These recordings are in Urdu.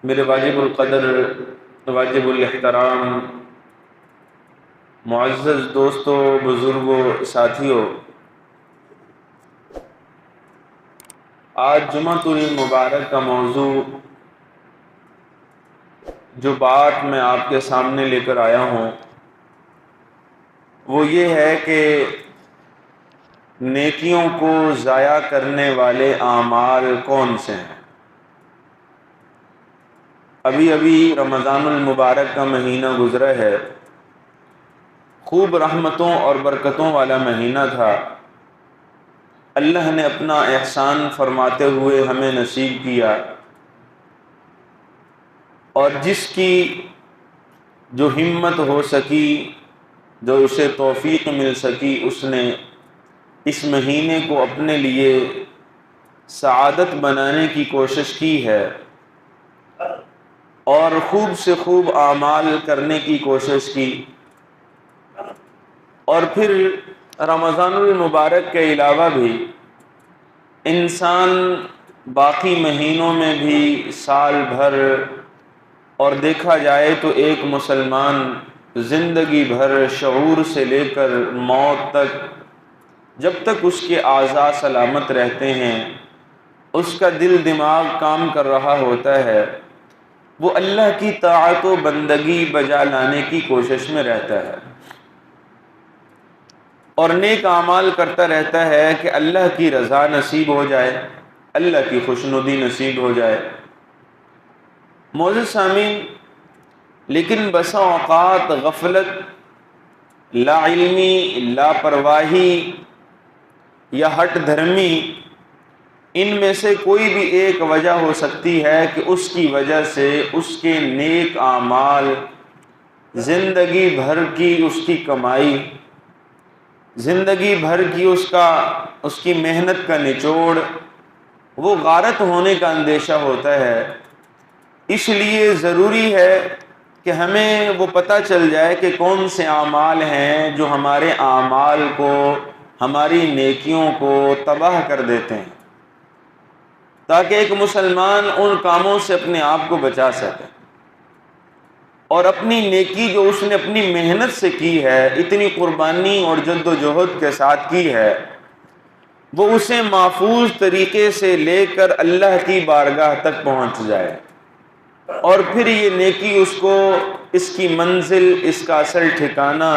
میرے واجب القدر، واجب الاحترام معزز دوستوں، بزرگوں، ساتھیوں، آج جمعۃ المبارک کا موضوع جو بات میں آپ کے سامنے لے کر آیا ہوں وہ یہ ہے کہ نیکیوں کو ضائع کرنے والے اعمال کون سے ہیں۔ ابھی ابھی رمضان المبارک کا مہینہ گزرا ہے، خوب رحمتوں اور برکتوں والا مہینہ تھا۔ اللہ نے اپنا احسان فرماتے ہوئے ہمیں نصیب کیا، اور جس کی جو ہمت ہو سکی، جو اسے توفیق مل سکی، اس نے اس مہینے کو اپنے لیے سعادت بنانے کی کوشش کی ہے اور خوب سے خوب اعمال کرنے کی کوشش کی۔ اور پھر رمضان المبارک کے علاوہ بھی انسان باقی مہینوں میں بھی سال بھر، اور دیکھا جائے تو ایک مسلمان زندگی بھر شعور سے لے کر موت تک، جب تک اس کے اعضاء سلامت رہتے ہیں، اس کا دل دماغ کام کر رہا ہوتا ہے، وہ اللہ کی طاعت و بندگی بجا لانے کی کوشش میں رہتا ہے اور نیک اعمال کرتا رہتا ہے کہ اللہ کی رضا نصیب ہو جائے، اللہ کی خوشنودی نصیب ہو جائے۔ معزز سامعین، لیکن بسا اوقات غفلت، لا علمی، لاپرواہی یا ہٹ دھرمی، ان میں سے کوئی بھی ایک وجہ ہو سکتی ہے کہ اس کی وجہ سے اس کے نیک اعمال، زندگی بھر کی اس کی کمائی، زندگی بھر کی اس کی محنت کا نچوڑ، وہ غارت ہونے کا اندیشہ ہوتا ہے۔ اس لیے ضروری ہے کہ ہمیں وہ پتہ چل جائے کہ کون سے اعمال ہیں جو ہمارے اعمال کو، ہماری نیکیوں کو تباہ کر دیتے ہیں، تاکہ ایک مسلمان ان کاموں سے اپنے آپ کو بچا سکے اور اپنی نیکی جو اس نے اپنی محنت سے کی ہے، اتنی قربانی اور جد و جہد کے ساتھ کی ہے، وہ اسے محفوظ طریقے سے لے کر اللہ کی بارگاہ تک پہنچ جائے، اور پھر یہ نیکی اس کو اس کی منزل، اس کا اصل ٹھکانہ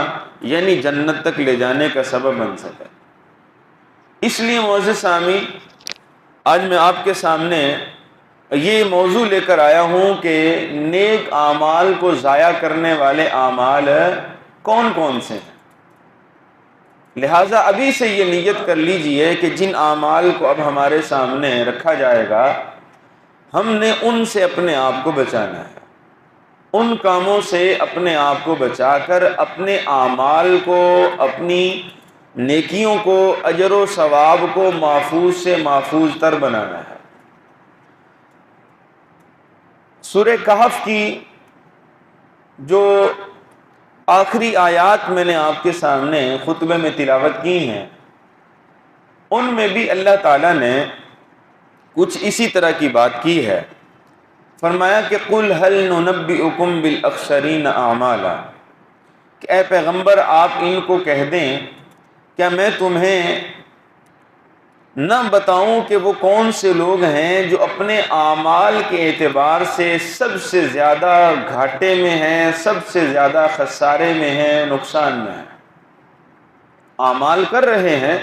یعنی جنت تک لے جانے کا سبب بن سکے۔ اس لیے معزز سامعین، آج میں آپ کے سامنے یہ موضوع لے کر آیا ہوں کہ نیک اعمال کو ضائع کرنے والے اعمال کون کون سے ہیں۔ لہٰذا ابھی سے یہ نیت کر لیجئے کہ جن اعمال کو اب ہمارے سامنے رکھا جائے گا، ہم نے ان سے اپنے آپ کو بچانا ہے، ان کاموں سے اپنے آپ کو بچا کر اپنے اعمال کو، اپنی نیکیوں کو، اجر و ثواب کو محفوظ سے محفوظ تر بنانا ہے۔ سورہ کہف کی جو آخری آیات میں نے آپ کے سامنے خطبے میں تلاوت کی ہیں، ان میں بھی اللہ تعالیٰ نے کچھ اسی طرح کی بات کی ہے۔ فرمایا کہ قُلْ هَلْ نُنَبِّئُكُمْ بِالْأَخْسَرِينَ أَعْمَالًا، کہ اے پیغمبر آپ ان کو کہہ دیں، کیا میں تمہیں نہ بتاؤں کہ وہ کون سے لوگ ہیں جو اپنے اعمال کے اعتبار سے سب سے زیادہ گھاٹے میں ہیں، سب سے زیادہ خسارے میں ہیں، نقصان میں ہیں۔ اعمال کر رہے ہیں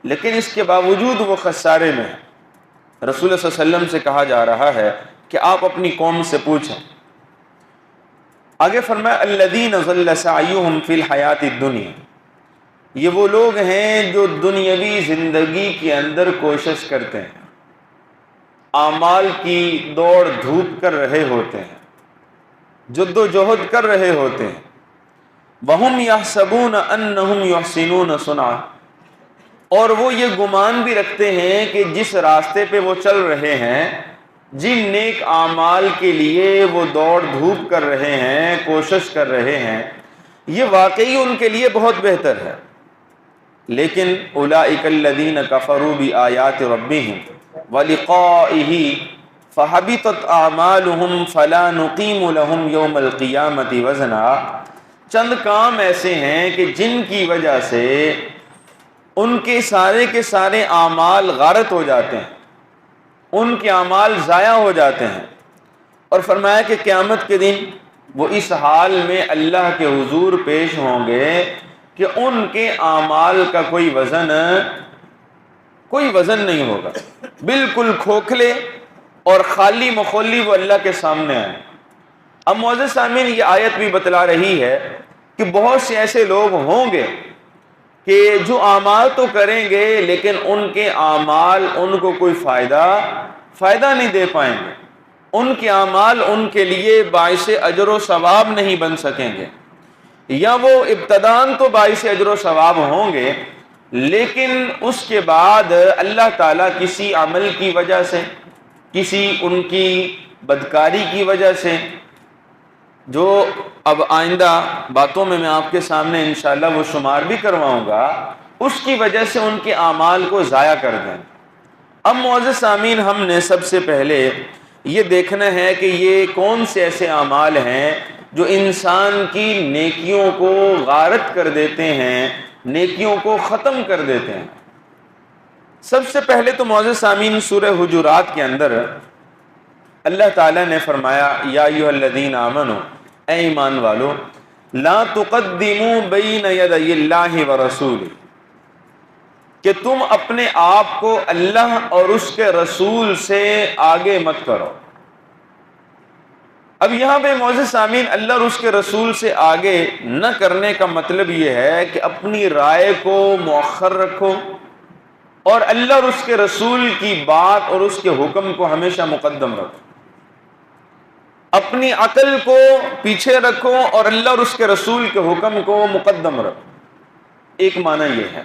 لیکن اس کے باوجود وہ خسارے میں ہیں۔ رسول اللہ صلی اللہ علیہ وسلم سے کہا جا رہا ہے کہ آپ اپنی قوم سے پوچھیں۔ آگے فرمایا الذین ضل سعیہم فی الحیات الدنیا، یہ وہ لوگ ہیں جو دنیاوی زندگی کے اندر کوشش کرتے ہیں، اعمال کی دوڑ دھوپ کر رہے ہوتے ہیں، جد و جہد کر رہے ہوتے ہیں۔ وَهُمْ يَحْسَبُونَ أَنَّهُمْ يُحْسِنُونَ صُنْعًا، اور وہ یہ گمان بھی رکھتے ہیں کہ جس راستے پہ وہ چل رہے ہیں، جن نیک اعمال کے لیے وہ دوڑ دھوپ کر رہے ہیں، کوشش کر رہے ہیں، یہ واقعی ان کے لیے بہت بہتر ہے۔ لیکن اولئک الذین کفروا بآیات ربہم ولقائہ فحبطت اعمالهم فلا نقیم لهم یوم القیامت وزنا، چند کام ایسے ہیں کہ جن کی وجہ سے ان کے سارے اعمال غارت ہو جاتے ہیں، ان کے اعمال ضائع ہو جاتے ہیں، اور فرمایا کہ قیامت کے دن وہ اس حال میں اللہ کے حضور پیش ہوں گے کہ ان کے اعمال کا کوئی وزن نہیں ہوگا، بالکل کھوکھلے اور خالی مخولی وہ اللہ کے سامنے آئے۔ اب معزز سامعین، یہ آیت بھی بتلا رہی ہے کہ بہت سے ایسے لوگ ہوں گے کہ جو اعمال تو کریں گے لیکن ان کے اعمال ان کو کوئی فائدہ نہیں دے پائیں گے، ان کے اعمال ان کے لیے باعث اجر و ثواب نہیں بن سکیں گے، یا وہ ابتداً تو باعث اجر و ثواب ہوں گے لیکن اس کے بعد اللہ تعالیٰ کسی عمل کی وجہ سے، کسی ان کی بدکاری کی وجہ سے، جو اب آئندہ باتوں میں آپ کے سامنے انشاءاللہ وہ شمار بھی کرواؤں گا، اس کی وجہ سے ان کے اعمال کو ضائع کر دیں۔ اب معزز سامعین، ہم نے سب سے پہلے یہ دیکھنا ہے کہ یہ کون سے ایسے اعمال ہیں جو انسان کی نیکیوں کو غارت کر دیتے ہیں، نیکیوں کو ختم کر دیتے ہیں۔ سب سے پہلے تو معزز سامعین، سورہ حجرات کے اندر اللہ تعالیٰ نے فرمایا یا ایھا الذین آمنوا، اے ایمان والو، لا تقدموا بین یدی اللہ ورسولہ، کہ تم اپنے آپ کو اللہ اور اس کے رسول سے آگے مت کرو۔ اب یہاں پہ معزز سامعین، اللہ اور اس کے رسول سے آگے نہ کرنے کا مطلب یہ ہے کہ اپنی رائے کو مؤخر رکھو اور اللہ اور اس کے رسول کی بات اور اس کے حکم کو ہمیشہ مقدم رکھو، اپنی عقل کو پیچھے رکھو اور اللہ اور اس کے رسول کے حکم کو مقدم رکھو، ایک معنی یہ ہے۔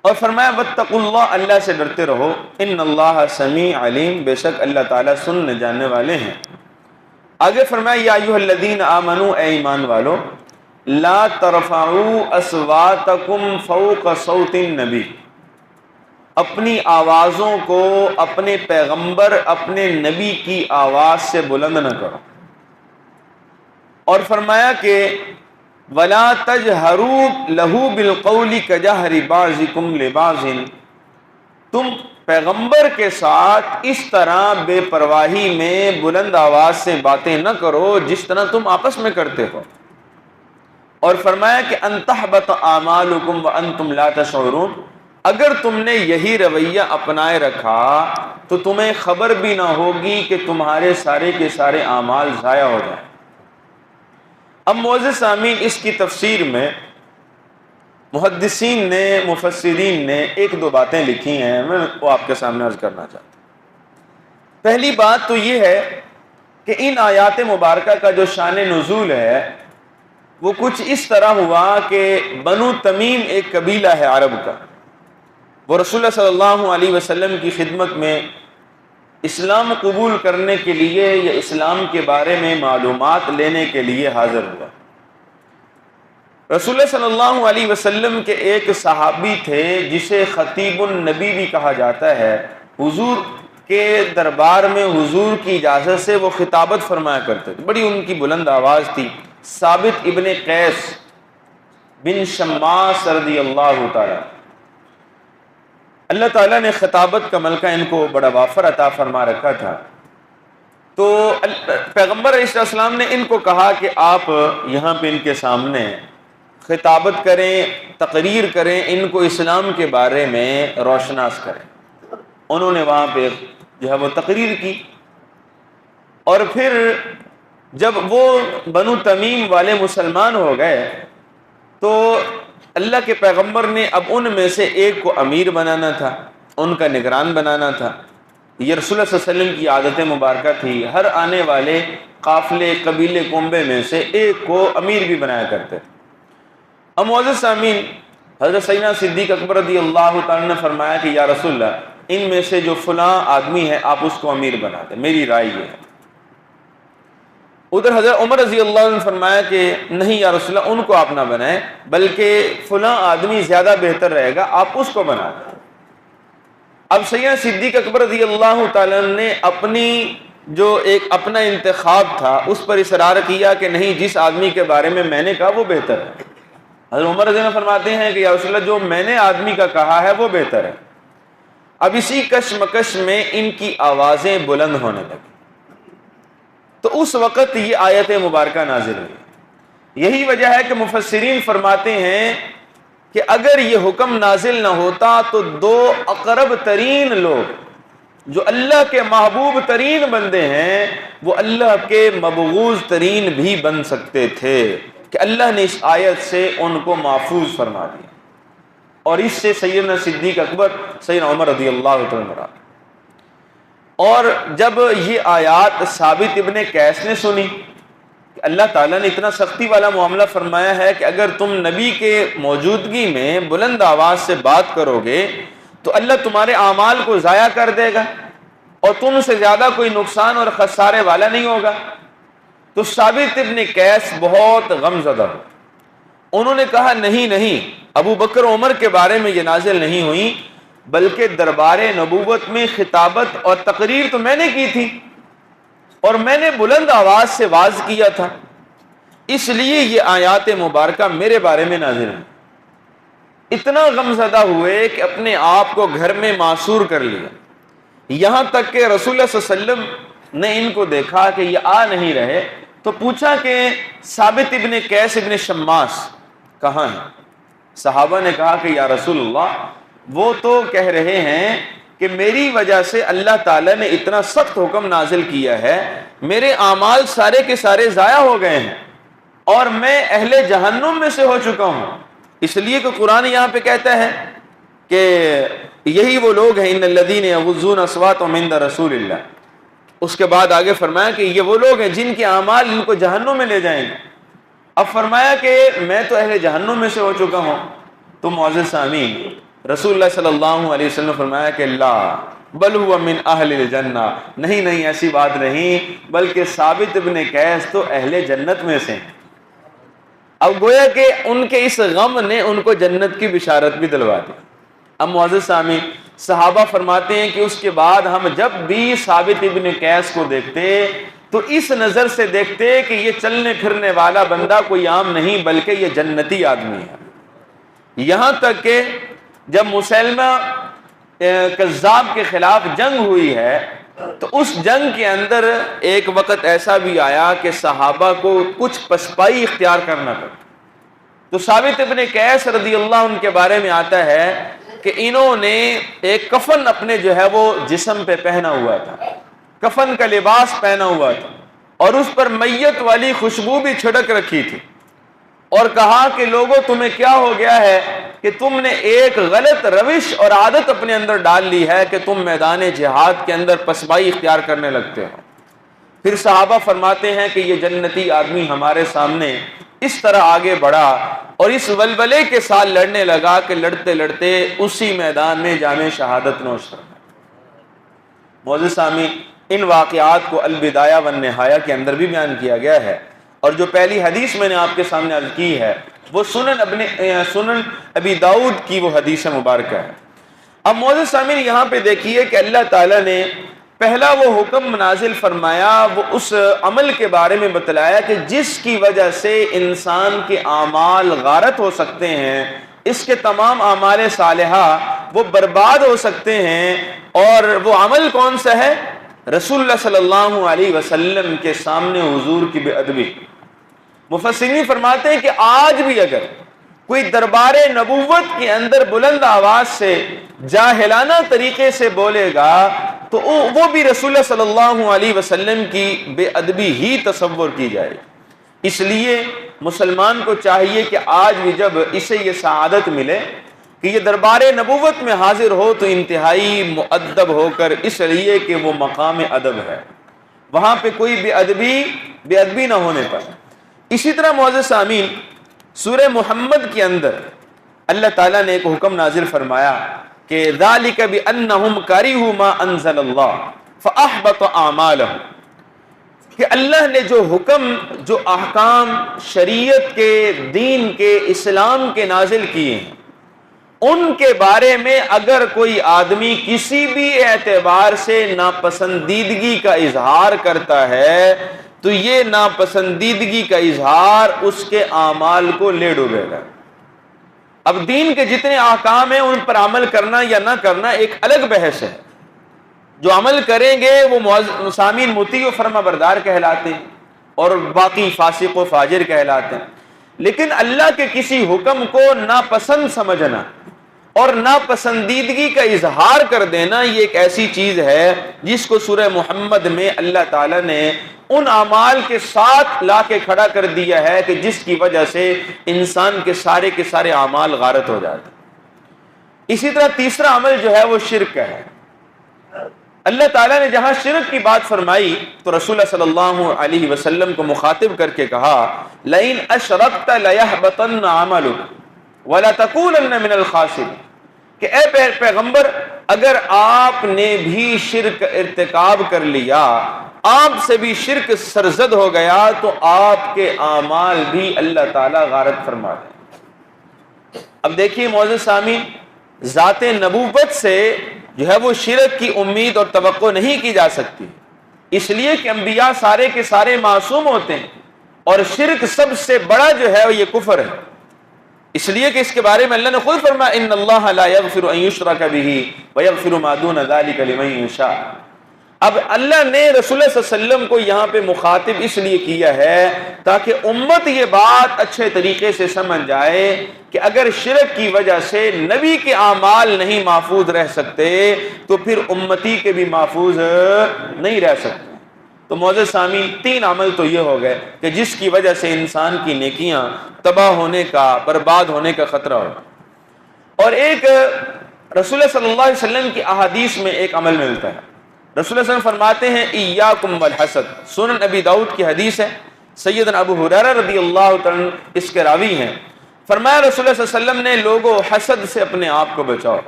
اور فرمایا واتقوا اللہ، اللہ سے ڈرتے رہو، ان اللہ سمیع علیم، بے شک اللہ تعالیٰ سننے جاننے والے ہیں۔ آگے فرمایا یا ایھا الذین آمنوا، اے ایمان والو، لا ترفعوا اصواتکم فوق صوت النبی، اپنی آوازوں کو اپنے پیغمبر، اپنے نبی کی آواز سے بلند نہ کرو۔ اور فرمایا کہ وَلَا تَجْهَرُوا لَهُ بِالْقَوْلِ كَجَهْرِ بَعْضِكُمْ لِبَعْضٍ، تم پیغمبر کے ساتھ اس طرح بے پرواہی میں بلند آواز سے باتیں نہ کرو جس طرح تم آپس میں کرتے ہو۔ اور فرمایا کہ أَن تَحْبَطَ أَعْمَالُكُمْ وَأَنْتُمْ لَا تَشْعُرُونَ، اگر تم نے یہی رویہ اپنائے رکھا تو تمہیں خبر بھی نہ ہوگی کہ تمہارے سارے کے سارے اعمال ضائع ہو جائیں۔ اب معزز سامعین، اس کی تفسیر میں محدثین نے، مفسرین نے ایک دو باتیں لکھی ہیں، میں وہ آپ کے سامنے عرض کرنا چاہتا ہوں۔ پہلی بات تو یہ ہے کہ ان آیات مبارکہ کا جو شان نزول ہے وہ کچھ اس طرح ہوا کہ بنو تمیم ایک قبیلہ ہے عرب کا، وہ رسول اللہ صلی اللہ علیہ وسلم کی خدمت میں اسلام قبول کرنے کے لیے یا اسلام کے بارے میں معلومات لینے کے لیے حاضر ہوا۔ رسول اللہ صلی اللہ علیہ وسلم کے ایک صحابی تھے جسے خطیب النبی بھی کہا جاتا ہے، حضور کے دربار میں حضور کی اجازت سے وہ خطابت فرمایا کرتے تھے، بڑی ان کی بلند آواز تھی، ثابت ابن قیس بن شماس رضی اللہ تعالی۔ اللہ تعالیٰ نے خطابت کا ملکہ ان کو بڑا وافر عطا فرما رکھا تھا، تو پیغمبر علیہ السلام نے ان کو کہا کہ آپ یہاں پہ ان کے سامنے خطابت کریں، تقریر کریں، ان کو اسلام کے بارے میں روشناس کریں۔ انہوں نے وہاں پہ جو ہے وہ تقریر کی، اور پھر جب وہ بنو تمیم والے مسلمان ہو گئے تو اللہ کے پیغمبر نے اب ان میں سے ایک کو امیر بنانا تھا، ان کا نگران بنانا تھا۔ یہ رسول اللہ صلی اللہ علیہ وسلم کی عادت مبارکہ تھی، ہر آنے والے قافلے، قبیلے، کنبے میں سے ایک کو امیر بھی بنایا کرتے تھے۔ اب معزز سامعین، حضرت سیدنا صدیق اکبر رضی اللہ تعالیٰ نے فرمایا کہ یا رسول اللہ، ان میں سے جو فلاں آدمی ہے آپ اس کو امیر بنا دیں، میری رائے یہ ہے۔ ادھر حضرت عمر رضی اللہ عنہ نے فرمایا کہ نہیں یا رسول اللہ، ان کو آپ نہ بنائیں، بلکہ فلاں آدمی زیادہ بہتر رہے گا، آپ اس کو بنا دیں۔ اب سیدنا صدیق اکبر رضی اللہ تعالیٰ نے اپنی جو ایک اپنا انتخاب تھا اس پر اصرار کیا کہ نہیں، جس آدمی کے بارے میں نے کہا وہ بہتر ہے۔ حضرت عمر رضی اللہ عنہ فرماتے ہیں کہ یا رسول اللہ، جو میں نے آدمی کا کہا ہے وہ بہتر ہے۔ اب اسی کشمکش میں ان کی آوازیں بلند ہونے لگی، تو اس وقت یہ آیت مبارکہ نازل ہوئی۔ یہی وجہ ہے کہ مفسرین فرماتے ہیں کہ اگر یہ حکم نازل نہ ہوتا تو دو اقرب ترین لوگ جو اللہ کے محبوب ترین بندے ہیں وہ اللہ کے مبغوض ترین بھی بن سکتے تھے، کہ اللہ نے اس آیت سے ان کو محفوظ فرما دیا، اور اس سے سیدنا صدیق اکبر، سیدنا عمر رضی اللہ تعالیٰ مراد۔ اور جب یہ آیات ثابت ابن قیس نے سنی کہ اللہ تعالیٰ نے اتنا سختی والا معاملہ فرمایا ہے کہ اگر تم نبی کے موجودگی میں بلند آواز سے بات کرو گے تو اللہ تمہارے اعمال کو ضائع کر دے گا اور تم سے زیادہ کوئی نقصان اور خسارے والا نہیں ہوگا، تو ثابت ابن قیس بہت غم زدہ ہو۔ انہوں نے کہا نہیں، ابو بکر عمر کے بارے میں یہ نازل نہیں ہوئی، بلکہ دربار نبوت میں خطابت اور تقریر تو میں نے کی تھی اور میں نے بلند آواز سے واز کیا تھا، اس لیے یہ آیات مبارکہ میرے بارے میں نازل ہوئی۔ اتنا غمزدہ ہوئے کہ اپنے آپ کو گھر میں معصور کر لیا، یہاں تک کہ رسول اللہ صلی اللہ علیہ وسلم نے ان کو دیکھا کہ یہ آ نہیں رہے تو پوچھا کہ ثابت ابن قیس ابن شماس کہاں ہیں؟ صحابہ نے کہا کہ یا رسول اللہ، وہ تو کہہ رہے ہیں کہ میری وجہ سے اللہ تعالیٰ نے اتنا سخت حکم نازل کیا ہے، میرے اعمال سارے کے سارے ضائع ہو گئے ہیں اور میں اہل جہنم میں سے ہو چکا ہوں، اس لیے کہ قرآن یہاں پہ کہتا ہے کہ یہی وہ لوگ ہیں ان الذین یغضون اصواتهم عند رسول اللہ۔ اس کے بعد آگے فرمایا کہ یہ وہ لوگ ہیں جن کے اعمال ان کو جہنم میں لے جائیں گے۔ اب فرمایا کہ میں تو اہل جہنم میں سے ہو چکا ہوں، تو معزز سامعین، رسول اللہ صلی اللہ علیہ وسلم نے فرمایا کہ لا بل هو من اہل الجنہ، نہیں ایسی بات نہیں، بلکہ ثابت ابن قیس تو اہل جنت میں سے ہیں۔ اب گویا کہ ان کے اس غم نے ان کو جنت کی بشارت بھی دلوا دی۔ اب معزز سامعین، صحابہ فرماتے ہیں کہ اس کے بعد ہم جب بھی ثابت ابن قیس کو دیکھتے تو اس نظر سے دیکھتے کہ یہ چلنے پھرنے والا بندہ کوئی عام نہیں بلکہ یہ جنتی آدمی ہے۔ یہاں تک کہ جب مسلمہ کذاب کے خلاف جنگ ہوئی ہے تو اس جنگ کے اندر ایک وقت ایسا بھی آیا کہ صحابہ کو کچھ پسپائی اختیار کرنا پڑا، تو ثابت ابن قیس رضی اللہ عنہ کے بارے میں آتا ہے کہ انہوں نے ایک کفن اپنے جو ہے وہ جسم پہ پہنا ہوا تھا، کفن کا لباس پہنا ہوا تھا اور اس پر میت والی خوشبو بھی چھڑک رکھی تھی، اور کہا کہ لوگوں تمہیں کیا ہو گیا ہے کہ تم نے ایک غلط روش اور عادت اپنے اندر ڈال لی ہے کہ تم میدان جہاد کے اندر پسمائی اختیار کرنے لگتے ہو۔ پھر صحابہ فرماتے ہیں کہ یہ جنتی آدمی ہمارے سامنے اس طرح آگے بڑھا اور اس ولولے کے ساتھ لڑنے لگا کہ لڑتے لڑتے اسی میدان میں جام شہادت نوش کر گیا۔ معزز سامعین، ان واقعات کو البدایہ والنہایہ کے اندر بھی بیان کیا گیا ہے، اور جو پہلی حدیث میں نے آپ کے سامنے عرض کی ہے وہ سنن ابی داؤد کی وہ حدیث مبارکہ ہے۔ اب معزز سامعین، یہاں پہ دیکھیے کہ اللہ تعالیٰ نے پہلا وہ حکم نازل فرمایا، وہ اس عمل کے بارے میں بتلایا کہ جس کی وجہ سے انسان کے اعمال غارت ہو سکتے ہیں، اس کے تمام اعمال صالحہ وہ برباد ہو سکتے ہیں، اور وہ عمل کون سا ہے؟ رسول اللہ صلی اللہ علیہ وسلم کے سامنے حضور کی بے ادبی۔ مفسرین فرماتے ہیں کہ آج بھی اگر کوئی دربار نبوت کے اندر بلند آواز سے جاہلانہ طریقے سے بولے گا تو وہ بھی رسول اللہ صلی اللہ علیہ وسلم کی بے ادبی ہی تصور کی جائے۔ اس لیے مسلمان کو چاہیے کہ آج بھی جب اسے یہ سعادت ملے کہ یہ دربار نبوت میں حاضر ہو تو انتہائی مؤدب ہو کر، اس لیے کہ وہ مقام ادب ہے، وہاں پہ کوئی بے ادبی نہ ہونے پر۔ اسی طرح معزز سامعین، سورہ محمد کے اندر اللہ تعالیٰ نے ایک حکم نازل فرمایا کہ ذالک بانہم کرہوا ما انزل اللہ فاحبط اعمالہم، کہ اللہ نے جو حکم، جو احکام شریعت کے، دین کے، اسلام کے نازل کیے ہیں، ان کے بارے میں اگر کوئی آدمی کسی بھی اعتبار سے ناپسندیدگی کا اظہار کرتا ہے تو یہ ناپسندیدگی کا اظہار اس کے اعمال کو لے ڈوبے گا۔ اب دین کے جتنے احکام ہیں ان پر عمل کرنا یا نہ کرنا ایک الگ بحث ہے۔ جو عمل کریں گے وہ سامعین مطیع و فرما بردار کہلاتے ہیں اور باقی فاسق و فاجر کہلاتے ہیں، لیکن اللہ کے کسی حکم کو ناپسند سمجھنا اور ناپسندیدگی کا اظہار کر دینا یہ ایک ایسی چیز ہے جس کو سورہ محمد میں اللہ تعالیٰ نے ان اعمال کے ساتھ لا کے کھڑا کر دیا ہے کہ جس کی وجہ سے انسان کے سارے اعمال غارت ہو جاتے ہیں۔ اسی طرح تیسرا عمل جو ہے وہ شرک کا ہے۔ اللہ تعالیٰ نے جہاں شرک کی بات فرمائی تو رسول اللہ صلی اللہ علیہ وسلم کو مخاطب کر کے کہا لئن اشرکت لیحبطن عملک ولتکونن من الخاسرین، کہ اے پیغمبر اگر آپ نے بھی شرک ارتکاب کر لیا، آپ سے بھی شرک سرزد ہو گیا تو آپ کے اعمال بھی اللہ تعالیٰ غارت فرما دیں۔ اب دیکھیے معزز سامعین، ذات نبوت سے جو ہے وہ شرک کی امید اور توقع نہیں کی جا سکتی، اس لیے کہ انبیاء سارے کے سارے معصوم ہوتے ہیں اور شرک سب سے بڑا جو ہے یہ کفر ہے، اس لیے کہ اس کے بارے میں اللہ نے خود فرمایا ان اللہ لا یغفر ان یشرک بہ ویغفر ما دون ذلک لمن یشاء۔ اب اللہ نے رسول اللہ صلی اللہ علیہ وسلم کو یہاں پہ مخاطب اس لیے کیا ہے تاکہ امت یہ بات اچھے طریقے سے سمجھ جائے کہ اگر شرک کی وجہ سے نبی کے اعمال نہیں محفوظ رہ سکتے تو پھر امتی کے بھی محفوظ نہیں رہ سکتے۔ تو معزز سامعین، تین عمل تو یہ ہو گئے کہ جس کی وجہ سے انسان کی نیکیاں تباہ ہونے کا، برباد ہونے کا خطرہ ہو، اور ایک رسول اللہ صلی اللہ علیہ وسلم کی احادیث میں ایک عمل ملتا ہے۔ رسول اللہ صلی اللہ علیہ وسلم فرماتے ہیں ایاکم والحسد، سنن ابی داؤد کی حدیث ہے، سیدنا ابو ہریرہ رضی اللہ تعالیٰ عنہ اس کے راوی ہیں، فرمایا رسول اللہ صلی اللہ علیہ وسلم نے لوگوں حسد سے اپنے آپ کو بچاؤ،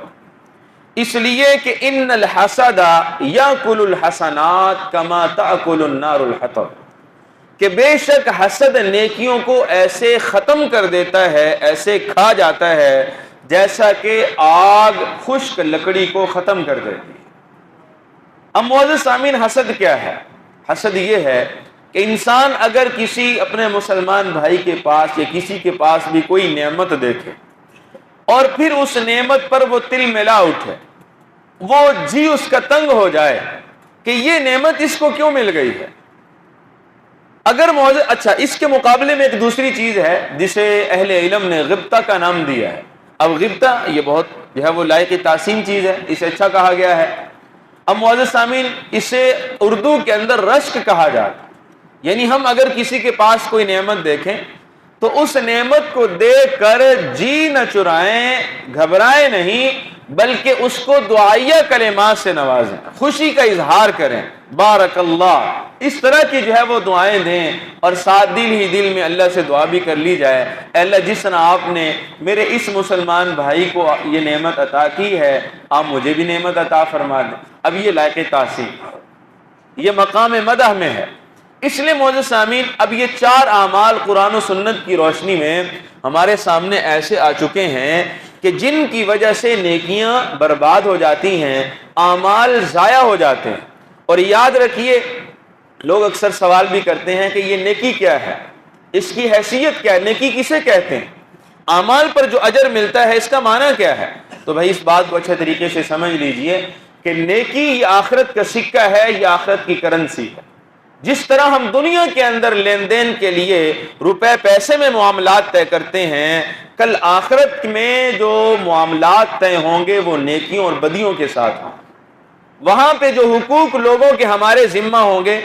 اس لیے کہ ان الحسد یاکل الحسنات کما تاکل النار الحطب، کہ بے شک حسد نیکیوں کو ایسے ختم کر دیتا ہے، ایسے کھا جاتا ہے جیسا کہ آگ خشک لکڑی کو ختم کر دیتی ہے۔ اب معزز سامعین، حسد کیا ہے؟ حسد یہ ہے کہ انسان اگر کسی اپنے مسلمان بھائی کے پاس یا کسی کے پاس بھی کوئی نعمت دیکھے اور پھر اس نعمت پر وہ تل ملا اٹھے، وہ جی اس کا تنگ ہو جائے کہ یہ نعمت اس کو کیوں مل گئی ہے۔ اگر معزز اچھا، اس کے مقابلے میں ایک دوسری چیز ہے جسے اہل علم نے غبطہ کا نام دیا ہے۔ اب غبطہ یہ بہت جو ہے وہ لائق تعظیم چیز ہے، اسے اچھا کہا گیا ہے۔ اب معزز سامعین، اسے اردو کے اندر رشک کہا جاتا ہے، یعنی ہم اگر کسی کے پاس کوئی نعمت دیکھیں تو اس نعمت کو دیکھ کر جی نہ چرائیں، گھبرائیں نہیں، بلکہ اس کو دعائیہ کلمات سے نوازیں، خوشی کا اظہار کریں، بارک اللہ، اس طرح کی جو ہے وہ دعائیں دیں، اور ساتھ دل ہی دل میں اللہ سے دعا بھی کر لی جائے، اے اللہ جس طرح آپ نے میرے اس مسلمان بھائی کو یہ نعمت عطا کی ہے، آپ مجھے بھی نعمت عطا فرما دیں۔ اب یہ لائق تعظیم، یہ مقام مدح میں ہے۔ اس لیے معزز سامعین، اب یہ چار اعمال قرآن و سنت کی روشنی میں ہمارے سامنے ایسے آ چکے ہیں کہ جن کی وجہ سے نیکیاں برباد ہو جاتی ہیں، اعمال ضائع ہو جاتے ہیں۔ اور یاد رکھیے، لوگ اکثر سوال بھی کرتے ہیں کہ یہ نیکی کیا ہے، اس کی حیثیت کیا ہے، نیکی کسے کہتے ہیں، اعمال پر جو اجر ملتا ہے اس کا معنی کیا ہے؟ تو بھائی اس بات کو اچھے طریقے سے سمجھ لیجئے کہ نیکی یہ آخرت کا سکہ ہے، یہ آخرت کی کرنسی ہے۔ جس طرح ہم دنیا کے اندر لین دین کے لیے روپے پیسے میں معاملات طے کرتے ہیں، کل آخرت میں جو معاملات طے ہوں گے وہ نیکیوں اور بدیوں کے ساتھ ہوں۔ وہاں پہ جو حقوق لوگوں کے ہمارے ذمہ ہوں گے،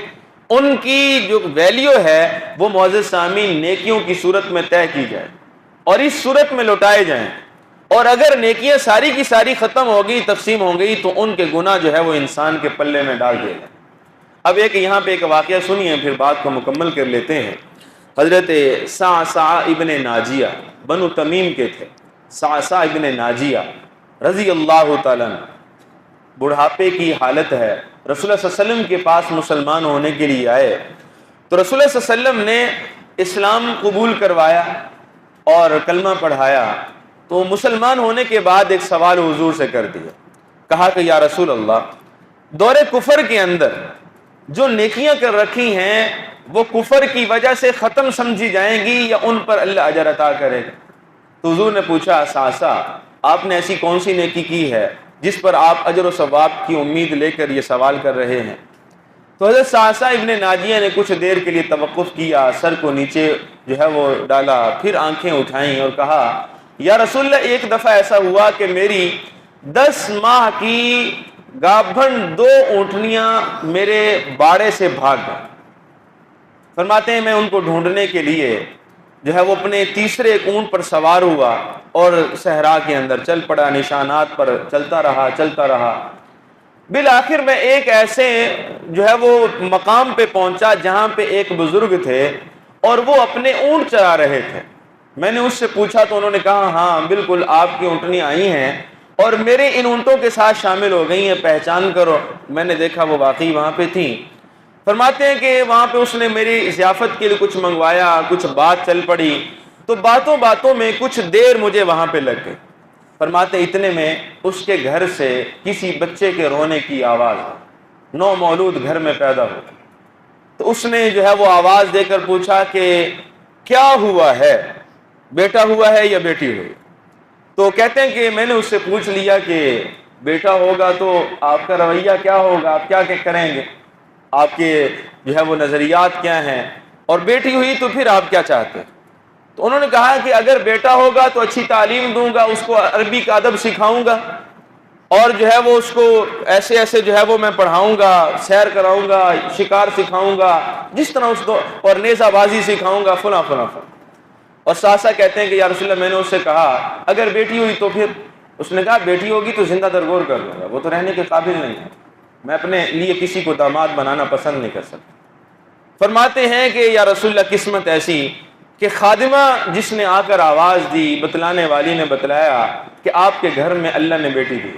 ان کی جو ویلیو ہے وہ معزز سامعین نیکیوں کی صورت میں طے کی جائے اور اس صورت میں لوٹائے جائیں، اور اگر نیکیاں ساری کی ساری ختم ہو گئی، تقسیم ہو گئی، تو ان کے گناہ جو ہے وہ انسان کے پلے میں ڈال دیے جائیں۔ اب یہاں پہ ایک واقعہ سنیے، پھر بات کو مکمل کر لیتے ہیں۔ حضرت صعصع ابن ناجیہ بنو تمیم کے تھے، صعصع ابن ناجیہ رضی اللہ تعالیٰ عنہ، بڑھاپے کی حالت ہے، رسول اللہ صلی اللہ علیہ وسلم کے پاس مسلمان ہونے کے لیے آئے تو رسول اللہ صلی اللہ علیہ وسلم نے اسلام قبول کروایا اور کلمہ پڑھایا، تو مسلمان ہونے کے بعد ایک سوال حضور سے کر دیا، کہا کہ یا رسول اللہ، دور کفر کے اندر جو نیکیاں کر رکھی ہیں وہ کفر کی وجہ سے ختم سمجھی جائیں گی یا ان پر اللہ اجر عطا کرے گا؟ تو حضور نے پوچھا، ساسا آپ نے ایسی کون سی نیکی کی ہے جس پر آپ اجر و ثواب کی امید لے کر یہ سوال کر رہے ہیں؟ تو حضرت ساسا ابن ناجیہ نے کچھ دیر کے لیے توقف کیا، سر کو نیچے جو ہے وہ ڈالا، پھر آنکھیں اٹھائیں اور کہا، یا رسول اللہ، ایک دفعہ ایسا ہوا کہ میری 10 ماہ کی گابھن 2 اونٹنیاں میرے باڑے سے بھاگ گئیں۔ فرماتے ہیں میں ان کو ڈھونڈنے کے لیے جو ہے وہ اپنے تیسرے ایک اونٹ پر سوار ہوا اور صحرا کے اندر چل پڑا، نشانات پر چلتا رہا۔ بالآخر میں ایک ایسے جو ہے وہ مقام پہ پہنچا جہاں پہ ایک بزرگ تھے اور وہ اپنے اونٹ چرا رہے تھے۔ میں نے اس سے پوچھا تو انہوں نے کہا، ہاں بالکل آپ کی اونٹنیاں آئی ہیں اور میرے ان اونٹوں کے ساتھ شامل ہو گئی ہیں، پہچان کرو۔ میں نے دیکھا وہ واقعی وہاں پہ تھیں۔ فرماتے ہیں کہ وہاں پہ اس نے میری ضیافت کے لیے کچھ منگوایا، کچھ بات چل پڑی، تو باتوں میں کچھ دیر مجھے وہاں پہ لگ گئی۔ فرماتے اتنے میں اس کے گھر سے کسی بچے کے رونے کی آواز، نو مولود گھر میں پیدا ہو، تو اس نے جو ہے وہ آواز دے کر پوچھا کہ کیا ہوا ہے، بیٹا ہوا ہے یا بیٹی ہوئی؟ تو کہتے ہیں کہ میں نے اس سے پوچھ لیا کہ بیٹا ہوگا تو آپ کا رویہ کیا ہوگا، آپ کیا کریں گے، آپ کے جو ہے وہ نظریات کیا ہیں، اور بیٹی ہوئی تو پھر آپ کیا چاہتے ہیں؟ تو انہوں نے کہا کہ اگر بیٹا ہوگا تو اچھی تعلیم دوں گا، اس کو عربی کا ادب سکھاؤں گا، اور جو ہے وہ اس کو ایسے جو ہے وہ میں پڑھاؤں گا، سیر کراؤں گا، شکار سکھاؤں گا، جس طرح اس کو، اور نیزہ بازی سکھاؤں گا، فلاں۔ اور ساسا کہتے ہیں کہ یا رسول اللہ، میں نے اس سے کہا اگر بیٹی ہوئی تو پھر؟ اس نے کہا بیٹی ہوگی تو زندہ درگور کر لوں گا، وہ تو رہنے کے قابل نہیں ہے، میں اپنے لیے کسی کو داماد بنانا پسند نہیں کر سکتا۔ فرماتے ہیں کہ یا رسول اللہ، قسمت ایسی کہ خادمہ جس نے آ کر آواز دی، بتلانے والی نے بتلایا کہ آپ کے گھر میں اللہ نے بیٹی دی۔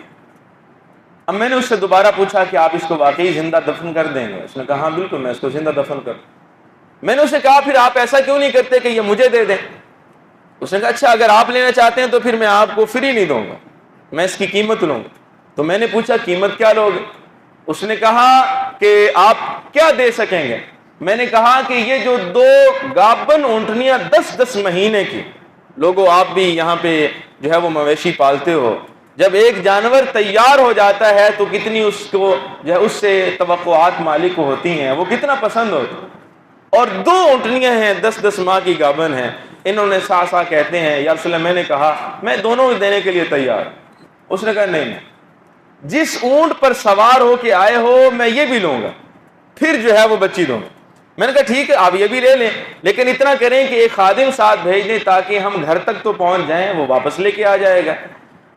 اب میں نے اس سے دوبارہ پوچھا کہ آپ اس کو واقعی زندہ دفن کر دیں گے؟ اس نے کہا ہاں بالکل میں اس کو زندہ دفن کر دوں۔ میں نے اسے کہا پھر آپ ایسا کیوں نہیں کرتے کہ یہ مجھے دے دیں؟ اس نے کہا اچھا اگر آپ لینا چاہتے ہیں تو پھر میں آپ کو فری نہیں دوں گا، میں اس کی قیمت لوں گا۔ تو میں نے پوچھا قیمت کیا لوگے؟ اس نے کہا کہ آپ کیا دے سکیں گے؟ میں نے کہا کہ یہ جو 2 گابن اونٹنیاں 10 مہینے کی، لوگوں آپ بھی یہاں پہ جو ہے وہ مویشی پالتے ہو، جب ایک جانور تیار ہو جاتا ہے تو کتنی اس کو جو ہے اس سے توقعات مالک کو ہوتی ہیں، وہ کتنا پسند ہوتا ہے، اور 2 اونٹنیاں ہیں 10 ماہ کی گابن ہیں۔ انہوں نے سا کہتے ہیں یا رسول اللہ، میں نے کہا میں دونوں دینے کے لیے تیار۔ اس نے کہا نہیں، جس اونٹ پر سوار ہو کے آئے ہو میں یہ بھی لوں گا، پھر جو ہے وہ بچی دوں گا۔ میں نے کہا ٹھیک ہے آپ یہ بھی لے لیں، لیکن اتنا کریں کہ ایک خادم ساتھ بھیج دیں تاکہ ہم گھر تک تو پہنچ جائیں، وہ واپس لے کے آ جائے گا۔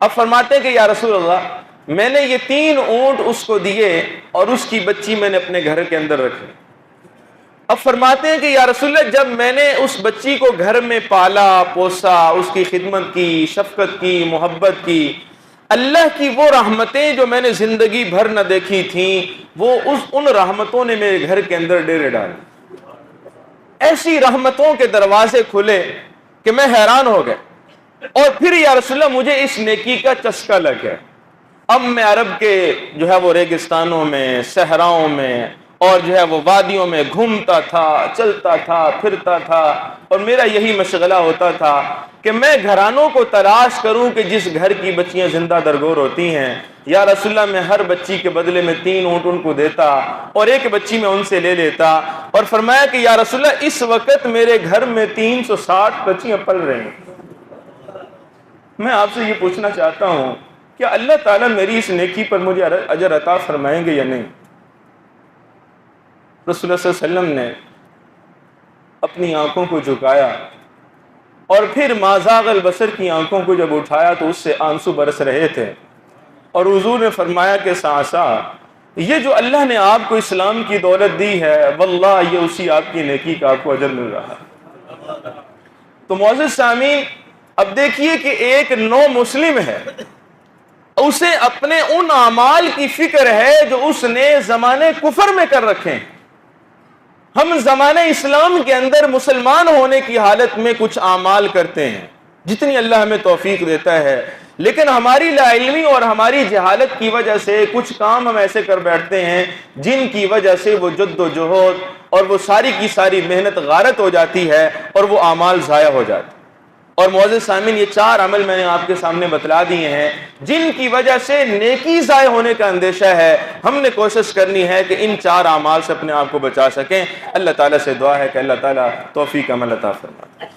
اب فرماتے ہیں کہ یا رسول اللہ، میں نے یہ 3 اونٹ اس کو دیے اور اس کی بچی میں نے اپنے گھر کے اندر رکھی۔ اب فرماتے ہیں کہ یا رسول اللہ، جب میں نے اس بچی کو گھر میں پالا پوسا، اس کی خدمت کی، شفقت کی، محبت کی، اللہ کی وہ رحمتیں جو میں نے زندگی بھر نہ دیکھی تھیں، وہ ان رحمتوں نے میرے گھر کے اندر ڈیرے ڈالے۔ ایسی رحمتوں کے دروازے کھلے کہ میں حیران ہو گیا۔ اور پھر یا رسول اللہ، مجھے اس نیکی کا چسکا لگ گیا۔ اب میں عرب کے جو ہے وہ ریگستانوں میں، صحراؤں میں اور جو ہے وہ وادیوں میں گھومتا تھا، چلتا تھا، پھرتا تھا، اور میرا یہی مشغلہ ہوتا تھا کہ میں گھرانوں کو تلاش کروں کہ جس گھر کی بچیاں زندہ درگور ہوتی ہیں۔ یا رسول اللہ، میں ہر بچی کے بدلے میں 3 اونٹ ان کو دیتا اور ایک بچی میں ان سے لے لیتا، اور فرمایا کہ یا رسول اللہ، اس وقت میرے گھر میں 360 بچیاں پل رہی ہیں۔ میں آپ سے یہ پوچھنا چاہتا ہوں کہ اللہ تعالیٰ میری اس نیکی پر مجھے اجر عطا فرمائیں گے یا نہیں؟ رسول اللہ صلی اللہ علیہ وسلم نے اپنی آنکھوں کو جھکایا اور پھر ما زاغ البصر کی آنکھوں کو جب اٹھایا تو اس سے آنسو برس رہے تھے، اور حضور نے فرمایا کہ ساسا، یہ جو اللہ نے آپ کو اسلام کی دولت دی ہے، واللہ یہ اسی آپ کی نیکی کا آپ کو اجر مل رہا ہے۔ تو معزز سامعین، اب دیکھیے کہ ایک نو مسلم ہے، اسے اپنے ان اعمال کی فکر ہے جو اس نے زمانے کفر میں کر رکھے ہیں۔ ہم زمانے اسلام کے اندر مسلمان ہونے کی حالت میں کچھ اعمال کرتے ہیں، جتنی اللہ ہمیں توفیق دیتا ہے. لیکن ہماری لا علمی اور ہماری جہالت کی وجہ سے کچھ کام ہم ایسے کر بیٹھتے ہیں جن کی وجہ سے وہ جد و جہد اور وہ ساری کی ساری محنت غارت ہو جاتی ہے اور وہ اعمال ضائع ہو جاتے ہیں. اور معزز سامعین، یہ 4 عمل میں نے آپ کے سامنے بتلا دیے ہیں جن کی وجہ سے نیکی ضائع ہونے کا اندیشہ ہے. ہم نے کوشش کرنی ہے کہ ان 4 اعمال سے اپنے آپ کو بچا سکیں. اللہ تعالیٰ سے دعا ہے کہ اللہ تعالیٰ توفیق عمل عطا فرمائے.